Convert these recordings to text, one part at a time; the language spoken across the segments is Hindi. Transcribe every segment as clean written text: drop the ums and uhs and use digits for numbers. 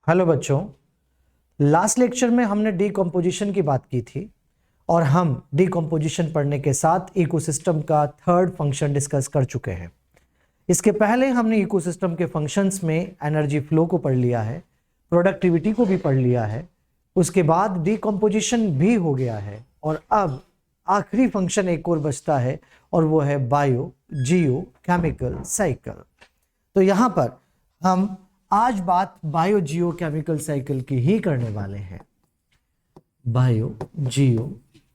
हेलो बच्चों, लास्ट लेक्चर में हमने डीकम्पोजिशन की बात की थी और हम डीकम्पोजिशन पढ़ने के साथ इकोसिस्टम का थर्ड फंक्शन डिस्कस कर चुके हैं। इसके पहले हमने इकोसिस्टम के फंक्शंस में एनर्जी फ्लो को पढ़ लिया है, प्रोडक्टिविटी को भी पढ़ लिया है, उसके बाद डीकम्पोजिशन भी हो गया है और अब आखिरी फंक्शन एक और बचता है और वो है बायो जियो केमिकल साइकिल। तो यहाँ पर हम आज बात बायो जियो केमिकल साइकिल की ही करने वाले हैं। बायो जियो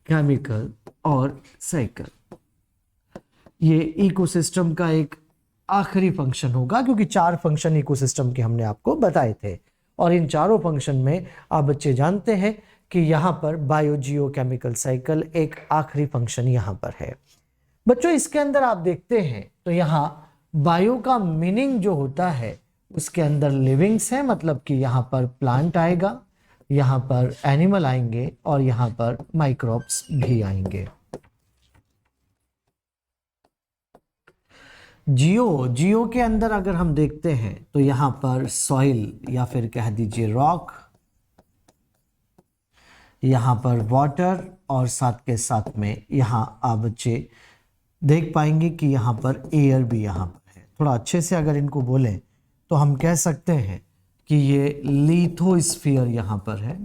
केमिकल और साइकिल ये इकोसिस्टम का एक आखिरी फंक्शन होगा, क्योंकि 4 फंक्शन इकोसिस्टम के हमने आपको बताए थे और इन चारों फंक्शन में आप बच्चे जानते हैं कि यहाँ पर बायो जियो केमिकल साइकिल एक आखिरी फंक्शन यहाँ पर है। बच्चों, इसके अंदर आप देखते हैं तो यहाँ बायो का मीनिंग जो होता है उसके अंदर लिविंग्स है, मतलब कि यहाँ पर प्लांट आएगा, यहाँ पर एनिमल आएंगे और यहाँ पर माइक्रोब्स भी आएंगे। जियो के अंदर अगर हम देखते हैं तो यहाँ पर सॉइल या फिर कह दीजिए रॉक, यहाँ पर वाटर और साथ के साथ में यहाँ आप बच्चे देख पाएंगे कि यहाँ पर एयर भी यहाँ पर है। थोड़ा अच्छे से अगर इनको बोलें तो हम कह सकते हैं कि ये लिथोस्फीयर यहाँ पर है,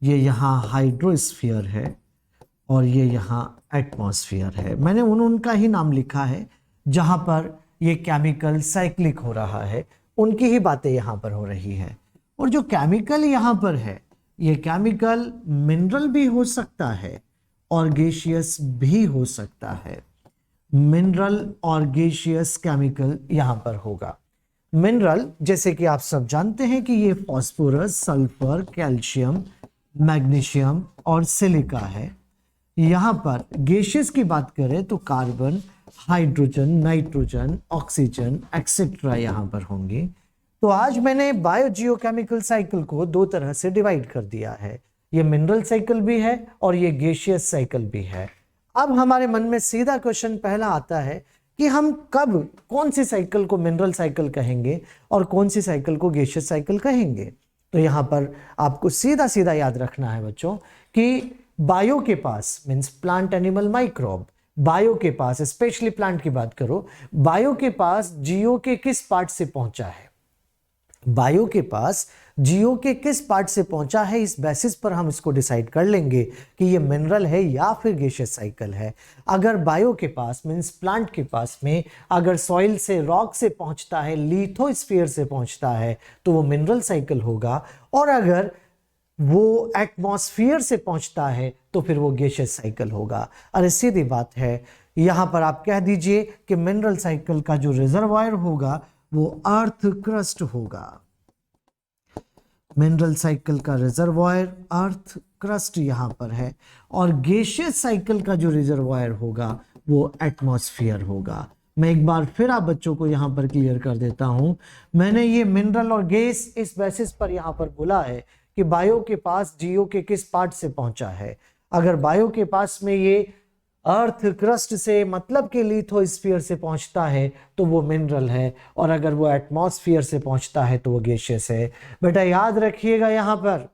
ये यहाँ हाइड्रोस्फीयर है और ये यहाँ एटमॉस्फेयर है। मैंने उनका ही नाम लिखा है जहाँ पर ये केमिकल साइक्लिक हो रहा है, उनकी ही बातें यहाँ पर हो रही है। और जो केमिकल यहाँ पर है ये केमिकल मिनरल भी हो सकता है और गैसियस भी हो सकता है। मिनरल और गैसियस केमिकल यहाँ पर होगा। मिनरल जैसे कि आप सब जानते हैं कि ये फास्फोरस, सल्फर, कैल्शियम, मैग्नीशियम और सिलिका है। यहाँ पर गैसेस की बात करें तो carbon, hydrogen, nitrogen, oxygen etcetera यहाँ पर होंगे। तो आज मैंने बायो जियो केमिकल साइकिल को 2 तरह से डिवाइड कर दिया है, ये मिनरल साइकिल भी है और ये गैसियस साइकिल भी है। अब हमारे मन में सीधा क्वेश्चन पहला आता है कि हम कब कौन सी साइकिल को मिनरल साइकिल कहेंगे और कौन सी साइकिल को गैसियस साइकिल कहेंगे। तो यहाँ पर आपको सीधा सीधा याद रखना है बच्चों कि बायो के पास means plant, animal, microbe, bio के पास स्पेशली प्लांट की बात करो, बायो के पास जियो के किस पार्ट से पहुंचा है, बायो के पास जियो के किस पार्ट से पहुंचा है, इस बेसिस पर हम इसको डिसाइड कर लेंगे कि ये मिनरल है या फिर गैसियस साइकिल है। अगर बायो के पास मींस प्लांट के पास में अगर सॉइल से, रॉक से पहुंचता है, लिथोस्फीयर से पहुंचता है तो वो मिनरल साइकिल होगा, और अगर वो एटमॉस्फेयर से पहुंचता है तो फिर वो गैसियस साइकिल होगा। अरे सीधी बात है, यहां पर आप कह दीजिए कि मिनरल साइकिल का जो रिजर्वायर होगा वो अर्थ क्रस्ट होगा। मिनरल साइकिल का रिजर्वायर अर्थ क्रस्ट यहां पर है और गैसियस साइकिल का जो रिजर्वायर होगा वो एटमॉस्फेयर होगा। मैं एक बार फिर आप बच्चों को यहां पर क्लियर कर देता हूं। मैंने ये मिनरल और गैस इस बेसिस पर यहां पर बोला है कि बायो के पास जियो के किस पार्ट से पहुंचा है। अगर बायो के पास में ये अर्थ क्रस्ट से मतलब कि लिथोस्फीयर से पहुंचता है तो वो मिनरल है, और अगर वो एटमॉस्फेयर से पहुंचता है तो वो गैसियस है। बेटा याद रखिएगा, यहां पर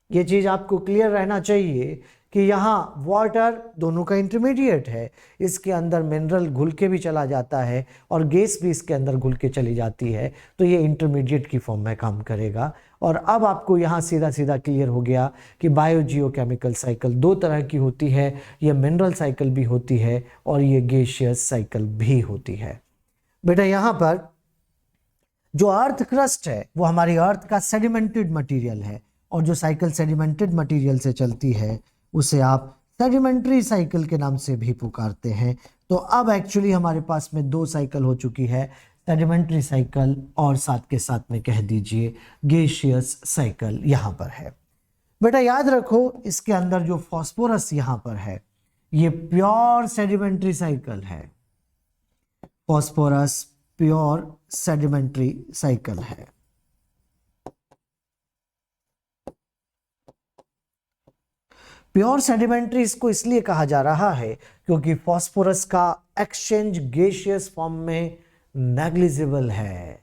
ये चीज आपको क्लियर रहना चाहिए कि यहाँ वाटर दोनों का इंटरमीडिएट है, इसके अंदर मिनरल घुल के भी चला जाता है और गैस भी इसके अंदर घुल के चली जाती है, तो ये इंटरमीडिएट की फॉर्म में काम करेगा। और अब आपको यहाँ सीधा सीधा क्लियर हो गया कि बायो जियो केमिकल साइकिल 2 तरह की होती है, ये मिनरल साइकिल भी होती है और ये गैसियस साइकिल भी होती है। बेटा यहाँ पर जो अर्थ क्रस्ट है वो हमारी अर्थ का सेडिमेंटेड मटीरियल है, और जो साइकिल सेडिमेंटेड मटीरियल से चलती है उसे आप सेडिमेंट्री साइकिल के नाम से भी पुकारते हैं। तो अब एक्चुअली हमारे पास में 2 साइकिल हो चुकी है, सेडिमेंट्री साइकिल और साथ के साथ में कह दीजिए गैसियस साइकिल यहाँ पर है। बेटा याद रखो, इसके अंदर जो फास्फोरस यहाँ पर है ये प्योर सेडिमेंट्री साइकिल है, फास्फोरस प्योर सेडिमेंट्री साइकिल है। प्योर सेडिमेंट्री इसको इसलिए कहा जा रहा है क्योंकि फास्फोरस का एक्सचेंज गैसियस फॉर्म में नेग्लिजिबल है।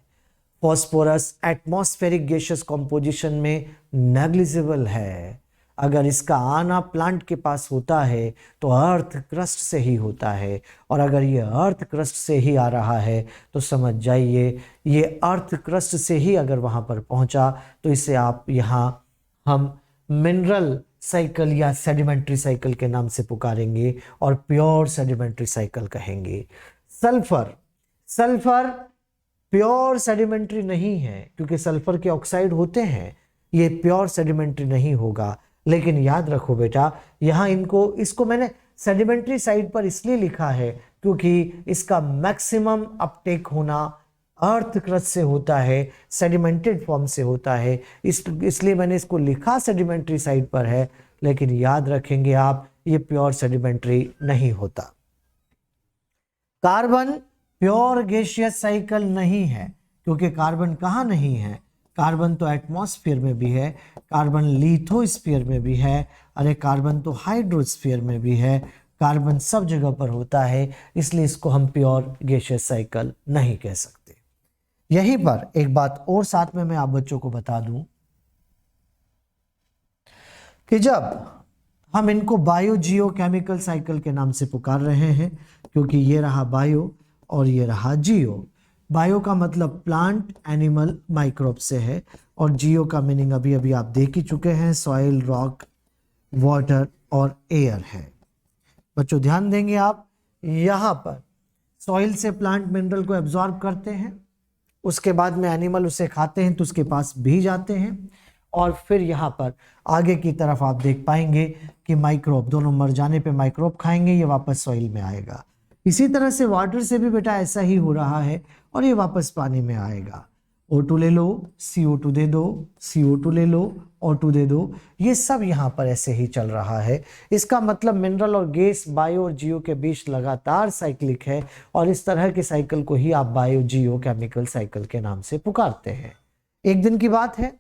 फॉस्फोरस एटमॉस्फेरिक गैसियस कॉम्पोजिशन में नेग्लिजिबल है। अगर इसका आना प्लांट के पास होता है तो अर्थ क्रस्ट से ही होता है, और अगर ये अर्थ क्रस्ट से ही आ रहा है तो समझ जाइए ये अर्थ क्रस्ट से ही अगर वहाँ पर पहुँचा तो इसे आप यहाँ हम मिनरल साइकिल या सेडिमेंट्री साइकिल के नाम से पुकारेंगे और प्योर सेडिमेंट्री साइकिल कहेंगे। सल्फर, सल्फर प्योर सेडिमेंट्री नहीं है क्योंकि सल्फर के ऑक्साइड होते हैं, ये प्योर सेडिमेंट्री नहीं होगा। लेकिन याद रखो बेटा, यहाँ इसको मैंने सेडिमेंट्री साइड पर इसलिए लिखा है क्योंकि इसका मैक्सिमम अपटेक होना अर्थ क्रस्ट से होता है, सेडिमेंटेड फॉर्म से होता है, इसलिए मैंने इसको लिखा सेडिमेंट्री साइड पर है। लेकिन याद रखेंगे आप, ये प्योर सेडिमेंट्री नहीं होता। कार्बन प्योर गैसियस साइकिल नहीं है क्योंकि कार्बन कहाँ नहीं है, कार्बन तो एटमॉस्फेयर में भी है, कार्बन लिथोस्फीयर में भी है, अरे कार्बन तो हाइड्रोस्फीयर में भी है, कार्बन सब जगह पर होता है, इसलिए इसको हम प्योर गैसियस साइकिल नहीं कह सकते। यहीं पर एक बात और साथ में मैं आप बच्चों को बता दूं कि जब हम इनको बायो जियो केमिकल साइकिल के नाम से पुकार रहे हैं, क्योंकि ये रहा बायो और ये रहा जियो। बायो का मतलब प्लांट, एनिमल, माइक्रोब से है, और जियो का मीनिंग अभी अभी आप देख ही चुके हैं, सॉइल, रॉक, वाटर और एयर है। बच्चों ध्यान देंगे आप, यहाँ पर सॉइल से प्लांट मिनरल को एब्जॉर्ब करते हैं, उसके बाद में एनिमल उसे खाते हैं तो उसके पास भी जाते हैं, और फिर यहाँ पर आगे की तरफ आप देख पाएंगे कि माइक्रोब, दोनों मर जाने पे माइक्रोब खाएंगे, ये वापस सॉइल में आएगा। इसी तरह से वाटर से भी बेटा ऐसा ही हो रहा है और ये वापस पानी में आएगा। O2 ले लो, CO2 दे दो, CO2 ले लो, O2 दे दो, ये सब यहाँ पर ऐसे ही चल रहा है। इसका मतलब मिनरल और गैस, बायो और जियो के बीच लगातार साइक्लिक है, और इस तरह के साइकिल को ही आप बायो जियो केमिकल साइकिल के नाम से पुकारते हैं। एक दिन की बात है,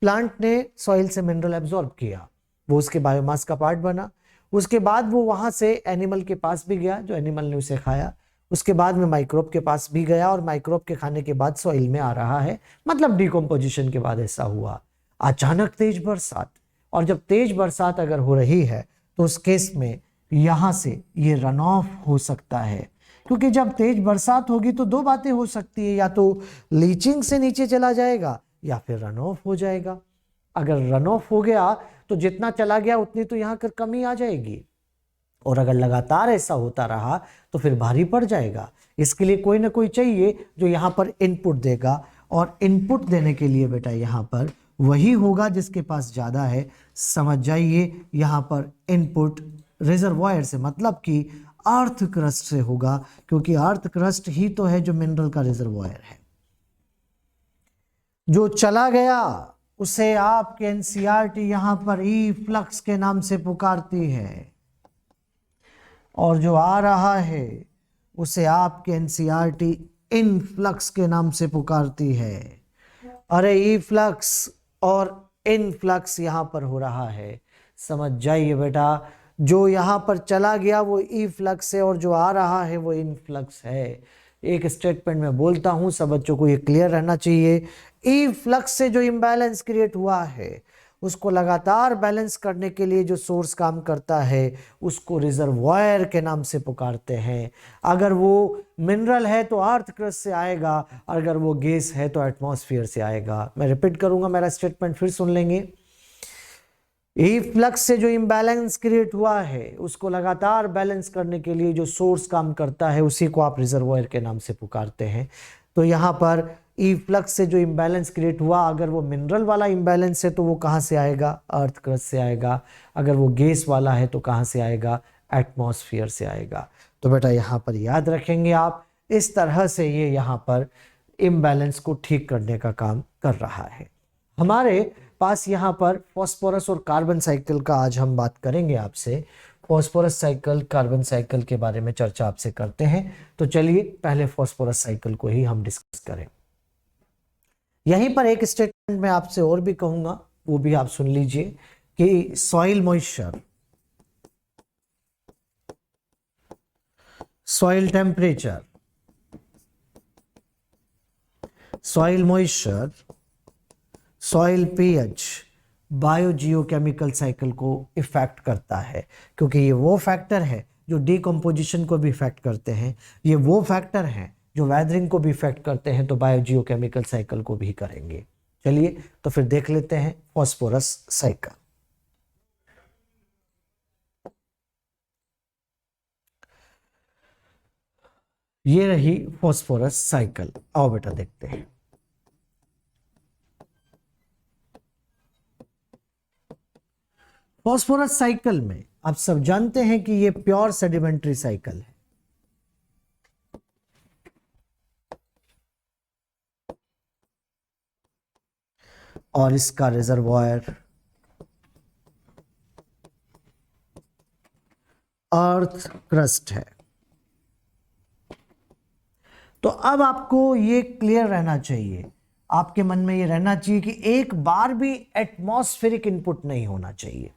प्लांट ने सॉइल से मिनरल एब्जॉर्ब किया, वो उसके बायोमास का पार्ट बना, उसके बाद वो वहां से एनिमल के पास भी गया, जो एनिमल ने उसे खाया, उसके बाद में माइक्रोब के पास भी गया, और माइक्रोब के खाने के बाद सॉइल में आ रहा है, मतलब डिकम्पोजिशन के बाद ऐसा हुआ। अचानक तेज बरसात, और जब तेज बरसात अगर हो रही है तो उस केस में यहाँ से ये रन ऑफ हो सकता है, क्योंकि जब तेज बरसात होगी तो दो बातें हो सकती है, या तो लीचिंग से नीचे चला जाएगा या फिर रन ऑफ हो जाएगा। अगर रन ऑफ हो गया तो जितना चला गया उतनी तो यहाँ कर कमी आ जाएगी, और अगर लगातार ऐसा होता रहा तो फिर भारी पड़ जाएगा। इसके लिए कोई ना कोई चाहिए जो यहाँ पर इनपुट देगा, और इनपुट देने के लिए बेटा यहाँ पर वही होगा जिसके पास ज़्यादा है। समझ जाइए, यहाँ पर इनपुट रिजर्वायर से मतलब कि अर्थ क्रस्ट से होगा, क्योंकि अर्थ क्रस्ट ही तो है जो मिनरल का रिजर्वायर है। जो चला गया उसे आपके एनसीईआरटी यहाँ पर ई फ्लक्स के नाम से पुकारती है, और जो आ रहा है उसे आपके एनसीईआरटी इनफ्लक्स के नाम से पुकारती है। अरे ई फ्लक्स और इनफ्लक्स यहाँ पर हो रहा है, समझ जाइए बेटा, जो यहाँ पर चला गया वो ई फ्लक्स है और जो आ रहा है वो इनफ्लक्स है। एक स्टेटमेंट में बोलता हूँ, सब बच्चों को ये क्लियर रहना चाहिए। ई फ्लक्स से जो इम्बैलेंस क्रिएट हुआ है उसको लगातार बैलेंस करने के लिए जो सोर्स काम करता है उसको रिजर्वायर के नाम से पुकारते हैं। अगर वो मिनरल है तो अर्थ क्रस्ट से आएगा, अगर वो गैस है तो एटमॉस्फेयर से आएगा। मैं रिपीट करूंगा, मेरा स्टेटमेंट फिर सुन लेंगे। ई फ्लक्स से जो इम्बैलेंस क्रिएट हुआ है उसको लगातार बैलेंस करने के लिए जो सोर्स काम करता है उसी को आप रिजर्वायर के नाम से पुकारते हैं। तो यहाँ पर ई फ्लक्स से जो इम्बैलेंस क्रिएट हुआ, अगर वो मिनरल वाला इम्बैलेंस है तो वो कहाँ से आएगा? अर्थ क्रस्ट से आएगा। अगर वो गैस वाला है तो कहाँ से आएगा? एटमॉस्फेयर से आएगा। तो बेटा यहाँ पर याद रखेंगे आप, इस तरह से ये यहाँ पर इम्बैलेंस को ठीक करने का काम कर रहा है। हमारे पास यहाँ पर फॉस्फोरस और कार्बन साइकिल का आज हम बात करेंगे आपसे। फॉस्फोरस साइकिल, कार्बन साइकिल के बारे में चर्चा आपसे करते हैं। तो चलिए पहले फॉस्फोरस साइकिल को ही हम डिस्कस करें। यहीं पर एक स्टेटमेंट मैं आपसे और भी कहूंगा, वो भी आप सुन लीजिए कि soil moisture, soil temperature, soil moisture, soil pH biogeochemical cycle को इफेक्ट करता है, क्योंकि ये वो फैक्टर है जो डीकम्पोजिशन को भी इफेक्ट करते हैं, ये वो फैक्टर हैं जो वेदरिंग को भी इफेक्ट करते हैं, तो बायोजियोकेमिकल साइकिल को भी करेंगे। चलिए तो फिर देख लेते हैं फॉस्फोरस साइकिल। ये रही फॉस्फोरस साइकिल। आओ बेटा देखते हैं। फॉस्फोरस साइकिल में आप सब जानते हैं कि ये प्योर सेडिमेंट्री साइकिल है। और इसका रिजर्वॉयर अर्थ क्रस्ट है। तो अब आपको ये क्लियर रहना चाहिए, आपके मन में ये रहना चाहिए कि एक बार भी एटमॉस्फेरिक इनपुट नहीं होना चाहिए,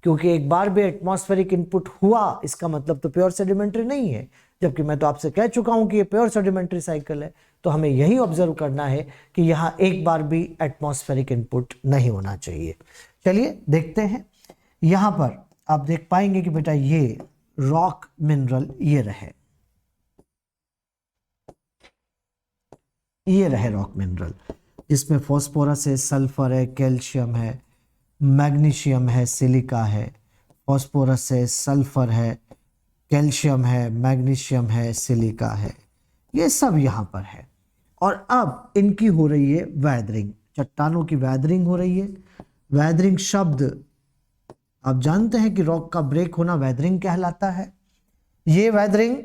क्योंकि एक बार भी एटमॉस्फेरिक इनपुट हुआ इसका मतलब तो प्योर सेडिमेंट्री नहीं है, जबकि मैं तो आपसे कह चुका हूं कि ये प्योर सेडिमेंट्री साइकिल है। तो हमें यही ऑब्जर्व करना है कि यहां एक बार भी एटमॉस्फेरिक इनपुट नहीं होना चाहिए। चलिए देखते हैं। यहां पर आप देख पाएंगे कि बेटा ये रॉक मिनरल ये रहे रॉक मिनरल, जिसमें फॉस्फोरस है, सल्फर है, कैल्शियम है, मैग्नीशियम है, सिलिका है। फॉस्फोरस है, सल्फर है, कैल्शियम है, मैग्नीशियम है, सिलिका है, ये सब यहाँ पर है। और अब इनकी हो रही है वेदरिंग, चट्टानों की वेदरिंग हो रही है। वेदरिंग शब्द आप जानते हैं कि रॉक का ब्रेक होना वेदरिंग कहलाता है। ये वेदरिंग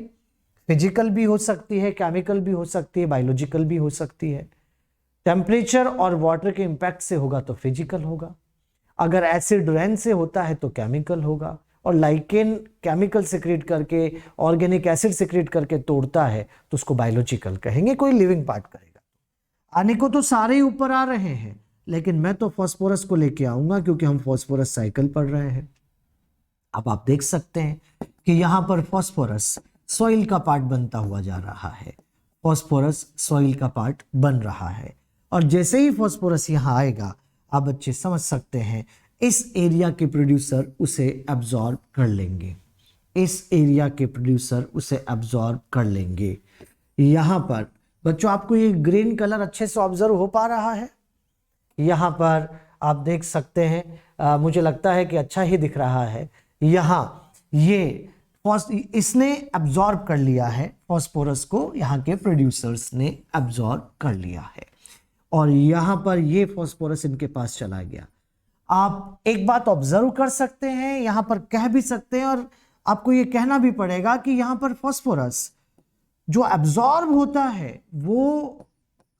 फिजिकल भी हो सकती है, केमिकल भी हो सकती है, बायोलॉजिकल भी हो सकती है। टेम्परेचर और वाटर के इम्पैक्ट से होगा तो फिजिकल होगा, अगर एसिड रेन से होता है तो केमिकल होगा, और लाइकेन केमिकल सिक्रेट करके, ऑर्गेनिक एसिड सिक्रेट करके तोड़ता है तो उसको बायोलॉजिकल कहेंगे, कोई लिविंग पार्ट करेगा। आने को तो सारे ही ऊपर आ रहे हैं, लेकिन मैं तो फॉस्फोरस को लेके आऊंगा क्योंकि हम फॉस्फोरस साइकिल पढ़ रहे हैं। अब आप देख सकते हैं कि यहां पर फॉस्फोरस सॉइल का पार्ट बनता हुआ जा रहा है। फॉस्फोरस सॉइल का पार्ट बन रहा है, और जैसे ही फॉस्फोरस यहां आएगा आप बच्चे समझ सकते हैं इस एरिया के प्रोड्यूसर उसे एब्जॉर्ब कर लेंगे, इस एरिया के प्रोड्यूसर उसे एब्जॉर्ब कर लेंगे। यहां पर बच्चों आपको ये ग्रीन कलर अच्छे से ऑब्जर्व हो पा रहा है? यहां पर आप देख सकते हैं, मुझे लगता है कि अच्छा ही दिख रहा है। यहां ये इसने एब्जॉर्ब कर लिया है फॉस्फोरस को, यहाँ के प्रोड्यूसर्स ने एब्जॉर्ब कर लिया है, और यहां पर ये फॉस्फोरस इनके पास चला गया। आप एक बात ऑब्जर्व कर सकते हैं, यहां पर कह भी सकते हैं, और आपको ये कहना भी पड़ेगा कि यहां पर फॉस्फोरस जो एब्जॉर्ब होता है वो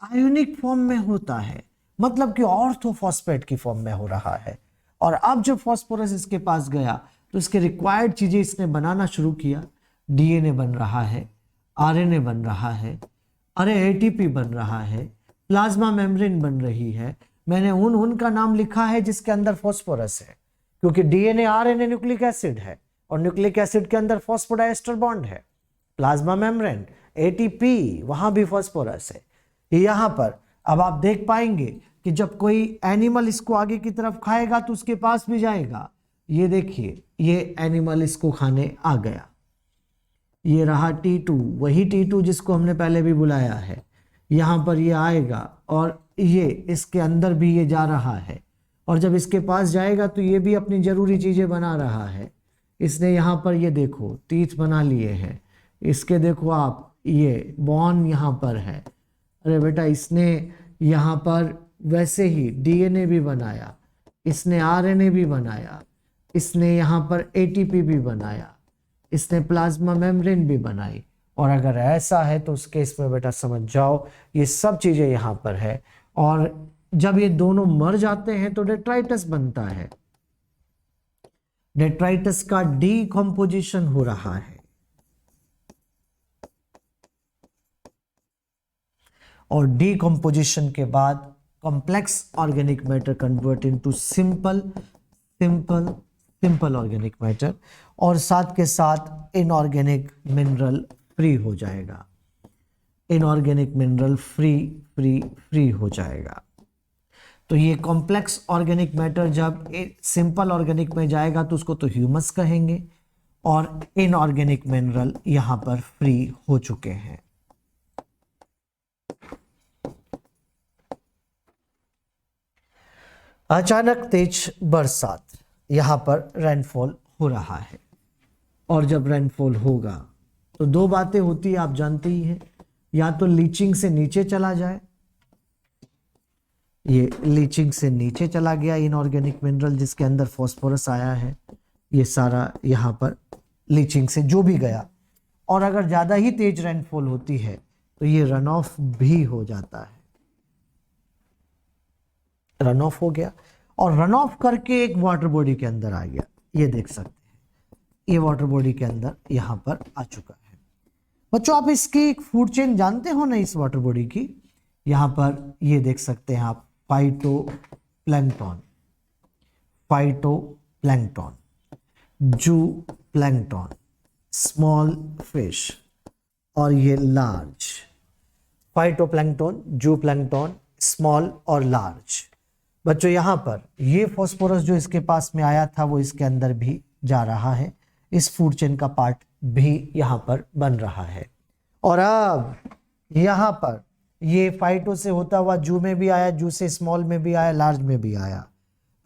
आयोनिक फॉर्म में होता है, मतलब कि ऑर्थोफॉस्फेट की फॉर्म में हो रहा है। और अब जब फॉस्फोरस इसके पास गया तो इसके रिक्वायर्ड चीजें इसने बनाना शुरू किया। डीएनए बन रहा है, आरएनए बन रहा है, अरे एटीपी बन रहा है, प्लाज्मा मेम्ब्रेन बन रही है। मैंने उनका नाम लिखा है जिसके अंदर फॉस्फोरस है, क्योंकि डीएनए आरएनए न्यूक्लिक एसिड है, और न्यूक्लिक एसिड के अंदर फॉस्फोडाइएस्टर बॉन्ड है। प्लाज्मा मेम्ब्रेन, एटीपी, वहां भी फॉस्फोरस है। यहां पर अब आप देख पाएंगे कि जब कोई एनिमल इसको आगे की तरफ खाएगा तो उसके पास भी जाएगा। ये देखिए, ये एनिमल इसको खाने आ गया, ये रहा T2, वही T2 जिसको हमने पहले भी बुलाया है। यहां पर ये आएगा और ये इसके अंदर भी ये जा रहा है, और जब इसके पास जाएगा तो ये भी अपनी जरूरी चीजें बना रहा है। इसने यहाँ पर ये देखो टीथ बना लिए हैं, इसके देखो आप ये बॉन यहाँ पर है। अरे बेटा, इसने यहाँ पर वैसे ही डीएनए भी बनाया, इसने आरएनए भी बनाया, इसने यहाँ पर एटीपी भी बनाया, इसने प्लाज्मा मेम्ब्रेन भी बनाई। और अगर ऐसा है तो उस केस में बेटा समझ जाओ ये सब चीजें यहाँ पर है, और जब ये दोनों मर जाते हैं तो डेट्राइटस बनता है। डेट्राइटस का डीकम्पोजिशन हो रहा है, और डीकम्पोजिशन के बाद complex organic matter convert into simple organic matter, और साथ के साथ इनऑर्गेनिक मिनरल फ्री हो जाएगा। Inorganic mineral free free free हो जाएगा। तो ये कॉम्प्लेक्स ऑर्गेनिक मैटर जब सिंपल ऑर्गेनिक में जाएगा तो उसको तो ह्यूमस कहेंगे, और इनऑर्गेनिक मिनरल यहां पर फ्री हो चुके हैं। अचानक तेज बरसात, यहां पर रेनफॉल हो रहा है, और जब रेनफॉल होगा तो दो बातें होती है, आप जानते ही हैं, या तो लीचिंग से नीचे चला जाए, ये लीचिंग से नीचे चला गया इनऑर्गेनिक मिनरल जिसके अंदर फास्फोरस आया है, ये सारा यहाँ पर लीचिंग से जो भी गया, और अगर ज़्यादा ही तेज रेनफॉल होती है तो ये रन ऑफ भी हो जाता है, रन ऑफ हो गया और रन ऑफ करके एक वाटर बॉडी के अंदर आ गया। ये देख सकते हैं, ये वाटर बॉडी के अंदर यहाँ पर आ चुका है। बच्चों आप इसकी एक फूड चेन जानते हो ना इस वाटर बॉडी की, यहाँ पर ये देख सकते हैं आप, फाइटोप्लैंक्टन, फाइटोप्लैंक्टन, जूप्लैंक्टन, स्मॉल फिश, और ये लार्ज। फाइटोप्लैंक्टन, जूप्लैंक्टन, स्मॉल और लार्ज। बच्चों यहाँ पर ये फास्फोरस जो इसके पास में आया था वो इसके अंदर भी जा रहा है, इस फूड चेन का पार्ट भी यहाँ पर बन रहा है। और अब यहाँ पर ये फाइटो से होता हुआ जू में भी आया, जू से स्मॉल में भी आया, लार्ज में भी आया।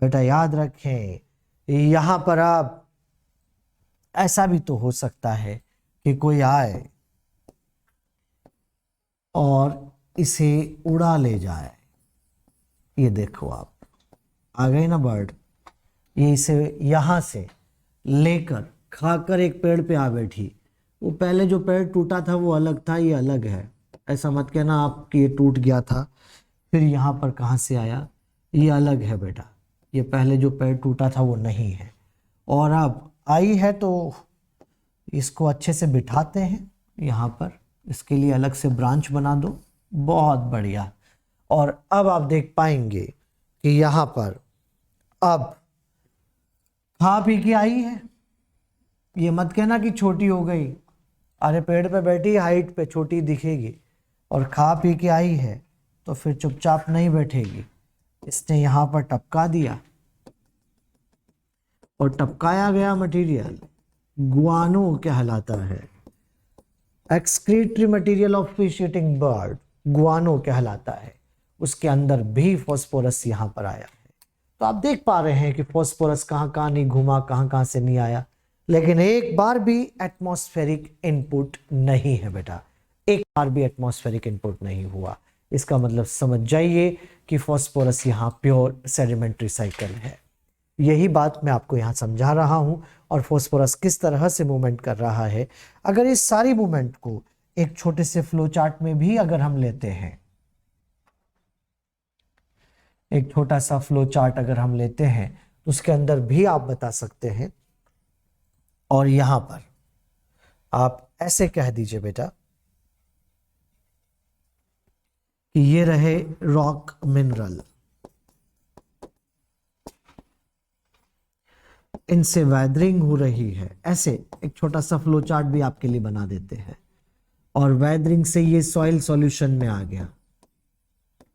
बेटा याद रखें, यहाँ पर अब ऐसा भी तो हो सकता है कि कोई आए और इसे उड़ा ले जाए। ये देखो आप, आ गए ना बर्ड, ये इसे यहाँ से लेकर खाकर एक पेड़ पे आ बैठी। वो पहले जो पेड़ टूटा था वो अलग था, ये अलग है। ऐसा मत कहना आप कि ये टूट गया था फिर यहाँ पर कहाँ से आया, ये अलग है बेटा। ये पहले जो पेड़ टूटा था वो नहीं है, और अब आई है तो इसको अच्छे से बिठाते हैं यहाँ पर, इसके लिए अलग से ब्रांच बना दो। बहुत बढ़िया। और अब आप देख पाएंगे कि यहाँ पर अब खा पी के आई है। ये मत कहना कि छोटी हो गई, अरे पेड़ पे बैठी हाइट पे छोटी दिखेगी, और खा पी के आई है तो फिर चुपचाप नहीं बैठेगी। इसने यहाँ पर टपका दिया, और टपकाया गया मटेरियल गुआनो कहलाता है। Excretory material of fish eating bird guano कहलाता है। उसके अंदर भी फास्फोरस यहाँ पर आया है। तो आप देख पा रहे हैं कि फास्फोरस कहाँ कहाँ नहीं घुमा, कहाँ कहाँ से नहीं आया, लेकिन एक बार भी एटमॉस्फेरिक इनपुट नहीं है बेटा, एक बार भी एटमॉस्फेरिक इनपुट नहीं हुआ। इसका मतलब समझ जाइए कि फास्फोरस यहाँ प्योर सेडिमेंट्री साइकिल है। यही बात मैं आपको यहाँ समझा रहा हूँ, और फास्फोरस किस तरह से मूवमेंट कर रहा है। अगर इस सारी मूवमेंट को एक छोटे से फ्लो चार्ट में भी अगर हम लेते हैं, एक छोटा सा फ्लो चार्ट अगर हम लेते हैं तो उसके अंदर भी आप बता सकते हैं। और यहां पर आप ऐसे कह दीजिए बेटा कि ये रहे रॉक मिनरल, इनसे वेदरिंग हो रही है। ऐसे एक छोटा सा फ्लो चार्ट भी आपके लिए बना देते हैं, और वेदरिंग से ये सॉइल सॉल्यूशन में आ गया,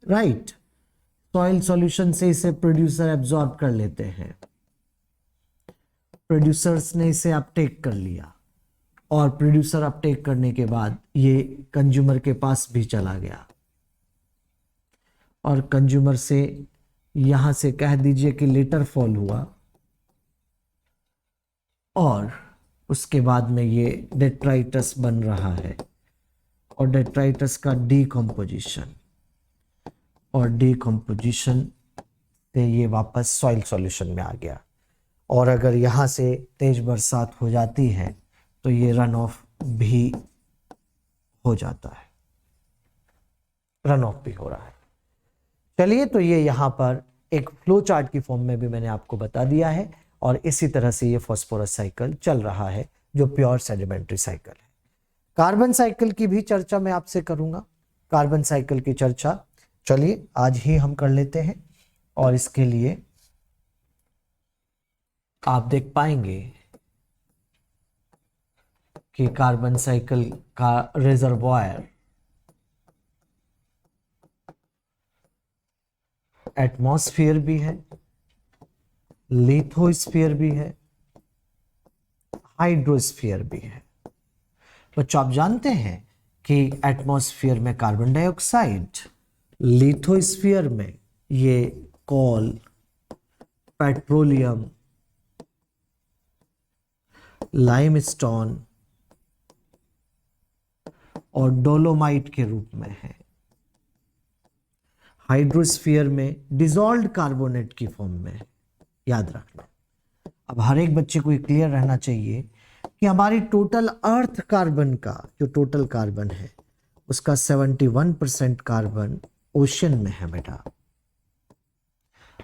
राइट। सॉइल सॉल्यूशन से इसे प्रोड्यूसर एब्जॉर्ब कर लेते हैं, प्रोड्यूसर्स ने इसे अपटेक कर लिया, और प्रोड्यूसर अपटेक करने के बाद ये कंज्यूमर के पास भी चला गया, और कंज्यूमर से यहां से कह दीजिए कि लेटर फॉल हुआ, और उसके बाद में ये डेट्राइटस बन रहा है, और डेट्राइटस का डीकम्पोजिशन, और डीकम्पोजिशन से ये वापस सॉइल सॉल्यूशन में आ गया। और अगर यहाँ से तेज बरसात हो जाती है तो ये रन ऑफ भी हो जाता है, रन ऑफ भी हो रहा है। चलिए, तो ये यहाँ पर एक फ्लो चार्ट की फॉर्म में भी मैंने आपको बता दिया है, और इसी तरह से ये फास्फोरस साइकिल चल रहा है जो प्योर सेडिमेंट्री साइकिल है। कार्बन साइकिल की भी चर्चा मैं आपसे करूंगा। कार्बन साइकिल की चर्चा चलिए आज ही हम कर लेते हैं, और इसके लिए आप देख पाएंगे कि कार्बन साइकिल का रिजर्वॉयर एटमॉस्फेयर भी है, लिथोस्फीयर भी है, हाइड्रोस्फीयर भी है। बच्चों आप जानते हैं कि एटमॉस्फेयर में कार्बन डाइऑक्साइड, लिथोस्फीयर में ये कोल, पेट्रोलियम, लाइमस्टोन और डोलोमाइट के रूप में है। हाइड्रोस्फीयर में डिसॉल्व्ड कार्बोनेट की फॉर्म में है। याद रखना। अब हर एक बच्चे को ये क्लियर रहना चाहिए कि हमारी टोटल अर्थ कार्बन का जो टोटल कार्बन है उसका 71% कार्बन ओशन में है बेटा,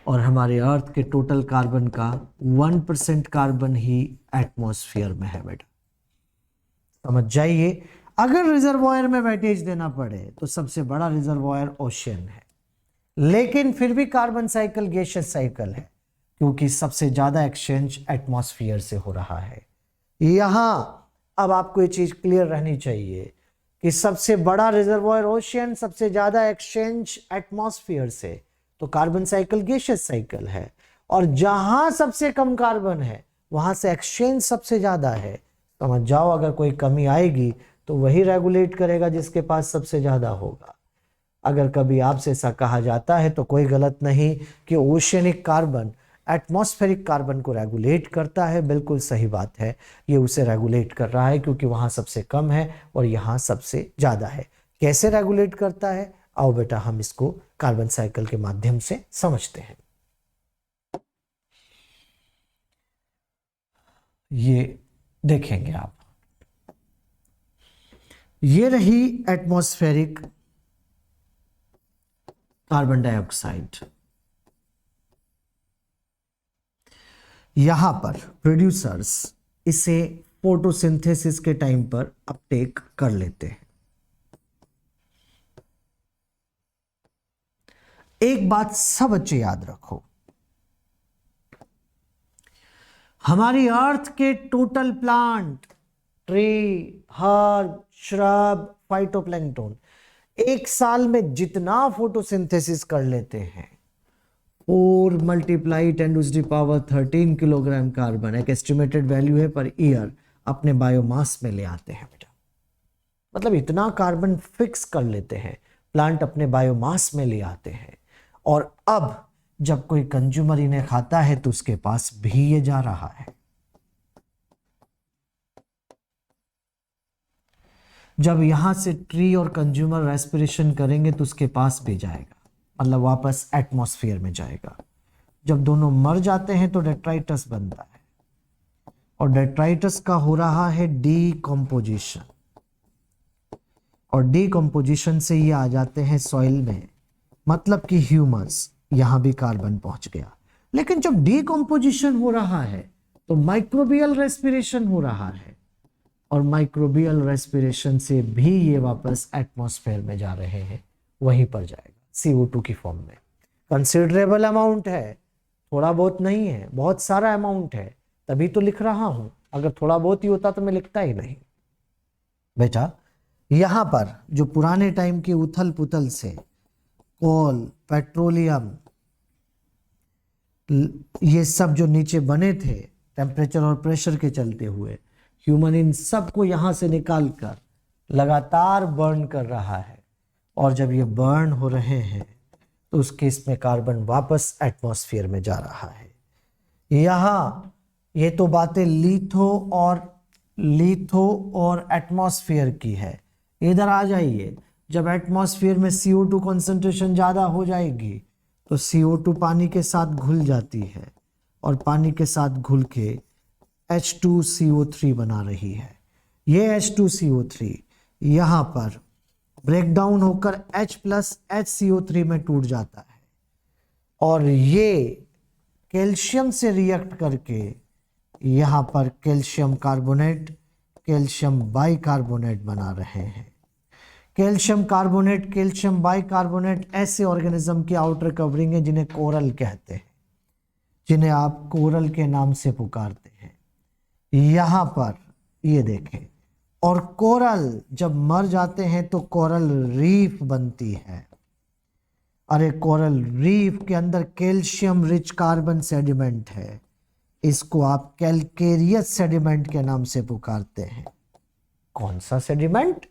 और हमारे अर्थ के टोटल कार्बन का 1% कार्बन ही एटमॉस्फेयर में है बेटा। समझ जाइए, अगर रिजर्वॉयर में वेटेज देना पड़े तो सबसे बड़ा रिजर्वॉयर ओशन है, लेकिन फिर भी कार्बन साइकिल गैसियस साइकिल है क्योंकि सबसे ज्यादा एक्सचेंज एटमॉस्फेयर से हो रहा है। यहां अब आपको ये चीज क्लियर रहनी चाहिए कि सबसे बड़ा रिजर्वॉयर ओशियन, सबसे ज्यादा एक्सचेंज एटमॉस्फेयर से, तो कार्बन साइकिल गैसियस साइकिल है। और जहां सबसे कम कार्बन है वहां से एक्सचेंज सबसे ज्यादा है। समझ जाओ, अगर कोई कमी आएगी तो वही रेगुलेट करेगा जिसके पास सबसे ज्यादा होगा। अगर कभी आपसे ऐसा कहा जाता है तो कोई गलत नहीं कि ओशियनिक कार्बन एटमॉस्फेरिक कार्बन को रेगुलेट करता है, बिल्कुल सही बात है। ये उसे रेगुलेट कर रहा है क्योंकि वहां सबसे कम है और यहां सबसे ज्यादा है। कैसे रेगुलेट करता है, आओ बेटा हम इसको कार्बन साइकिल के माध्यम से समझते हैं। ये देखेंगे आप, ये रही एटमॉस्फेरिक कार्बन डाइऑक्साइड। यहां पर प्रोड्यूसर्स इसे फोटोसिंथेसिस के टाइम पर अपटेक कर लेते हैं। एक बात सब बच्चे याद रखो, हमारी अर्थ के total plant, tree, herb, shrub, phytoplankton एक साल में जितना फोटोसिंथेसिस कर लेते हैं 4 × 10⁻13 किलोग्राम कार्बन, एक एस्टिमेटेड वैल्यू है पर ईयर, अपने बायोमास में ले आते हैं बेटा। मतलब इतना कार्बन फिक्स कर लेते हैं, प्लांट अपने बायोमास में ले आते हैं। और अब जब कोई कंज्यूमर इन्हें खाता है तो उसके पास भी ये जा रहा है। जब यहां से ट्री और कंज्यूमर रेस्पिरेशन करेंगे तो उसके पास भी जाएगा, मतलब वापस एटमॉस्फेयर में जाएगा। जब दोनों मर जाते हैं तो डेट्राइटस बनता है, और डेट्राइटस का हो रहा है डीकंपोजिशन, और डीकंपोजिशन से ये आ जाते हैं सॉइल में, मतलब कि ह्यूमस, यहां भी कार्बन पहुंच गया। लेकिन जब डीकंपोजिशन हो रहा है तो माइक्रोबियल रेस्पिरेशन हो रहा है, और माइक्रोबियल रेस्पिरेशन से भी ये वापस एटमॉस्फेयर में जा रहे हैं, वहीं पर जाएगा CO2 की फॉर्म में। कंसिडरेबल अमाउंट है, थोड़ा बहुत नहीं है, बहुत सारा अमाउंट है, तभी तो लिख रहा हूं। अगर थोड़ा बहुत ही होता तो मैं लिखता ही नहीं बेटा। यहां पर जो पुराने टाइम की उथल पुथल से कोल, पेट्रोलियम, ये सब जो नीचे बने थे टेम्परेचर और प्रेशर के चलते हुए, ह्यूमन इन सब को यहां से निकाल कर लगातार बर्न कर रहा है, और जब ये बर्न हो रहे हैं तो उस केस में कार्बन वापस एटमॉस्फेयर में जा रहा है। यहां ये तो बातें लिथो और एटमॉस्फेयर की है। इधर आ जाइए, जब एटमॉस्फेयर में CO2 कंसंट्रेशन ज़्यादा हो जाएगी तो CO2 पानी के साथ घुल जाती है, और पानी के साथ घुल के H2CO3 बना रही है। ये H2CO3 यहाँ पर ब्रेक डाउन होकर H+HCO3 में टूट जाता है, और ये कैल्शियम से रिएक्ट करके यहाँ पर कैल्शियम कार्बोनेट, कैल्शियम बाइकार्बोनेट बना रहे हैं। कैल्शियम कार्बोनेट, कैल्शियम बाइकार्बोनेट ऐसे ऑर्गेनिज्म की आउटर कवरिंग है जिन्हें कोरल कहते हैं, जिन्हें आप कोरल के नाम से पुकारते हैं। यहां पर ये देखें, और कोरल जब मर जाते हैं तो कोरल रीफ बनती है, अरे कोरल रीफ के अंदर कैल्शियम रिच कार्बन सेडिमेंट है, इसको आप कैलकेरियस सेडिमेंट के नाम से पुकारते हैं। कौन सा sediment?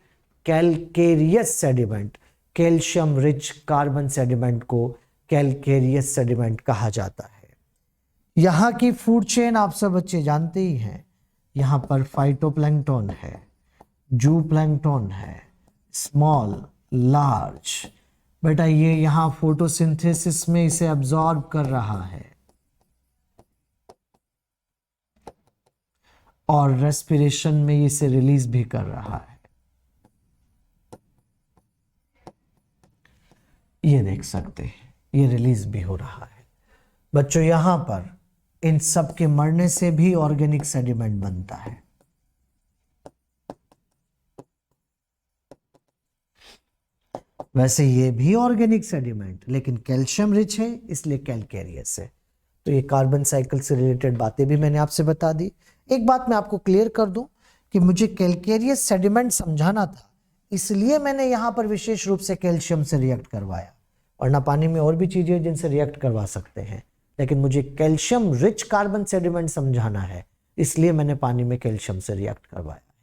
Calcareous sediment. Calcium rich carbon sediment को कैलकेरियस सेडिमेंट कहा जाता है। यहाँ की फूड चेन आप सब बच्चे जानते ही हैं। यहाँ पर फाइटोप्लैंक्टन है, जूप्लैंक्टन है, स्मॉल, लार्ज। बेटा ये यहाँ फोटोसिंथेसिस में इसे अब्सॉर्ब कर रहा है और रेस्पिरेशन में इसे रिलीज भी कर रहा है। ये देख सकते हैं, ये रिलीज भी हो रहा है। बच्चों यहां पर इन सब के मरने से भी ऑर्गेनिक सेडिमेंट बनता है। वैसे ये भी ऑर्गेनिक सेडिमेंट, लेकिन कैल्शियम रिच है इसलिए कैलकेरियस है। तो ये कार्बन साइकिल से रिलेटेड बातें भी मैंने आपसे बता दी। एक बात मैं आपको क्लियर कर दूं कि मुझे कैलकेरियस सेडिमेंट समझाना था, इसलिए मैंने यहां पर विशेष रूप से कैल्शियम से रिएक्ट करवाया, वरना पानी में और भी चीजें जिनसे रिएक्ट करवा सकते हैं, लेकिन मुझे कैल्शियम रिच कार्बन सेडिमेंट समझाना है, इसलिए मैंने पानी में कैल्शियम से रिएक्ट करवाया है।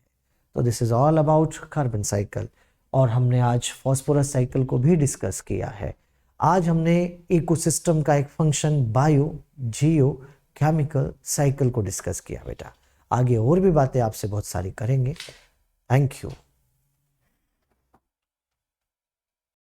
तो this is all about carbon cycle. और हमने आज फॉस्फोरस साइकिल को भी डिस्कस किया है। आज हमने इकोसिस्टम का एक फंक्शन बायो जियो केमिकल साइकिल को डिस्कस किया बेटा। आगे और भी बातें आपसे बहुत सारी करेंगे। Thank you.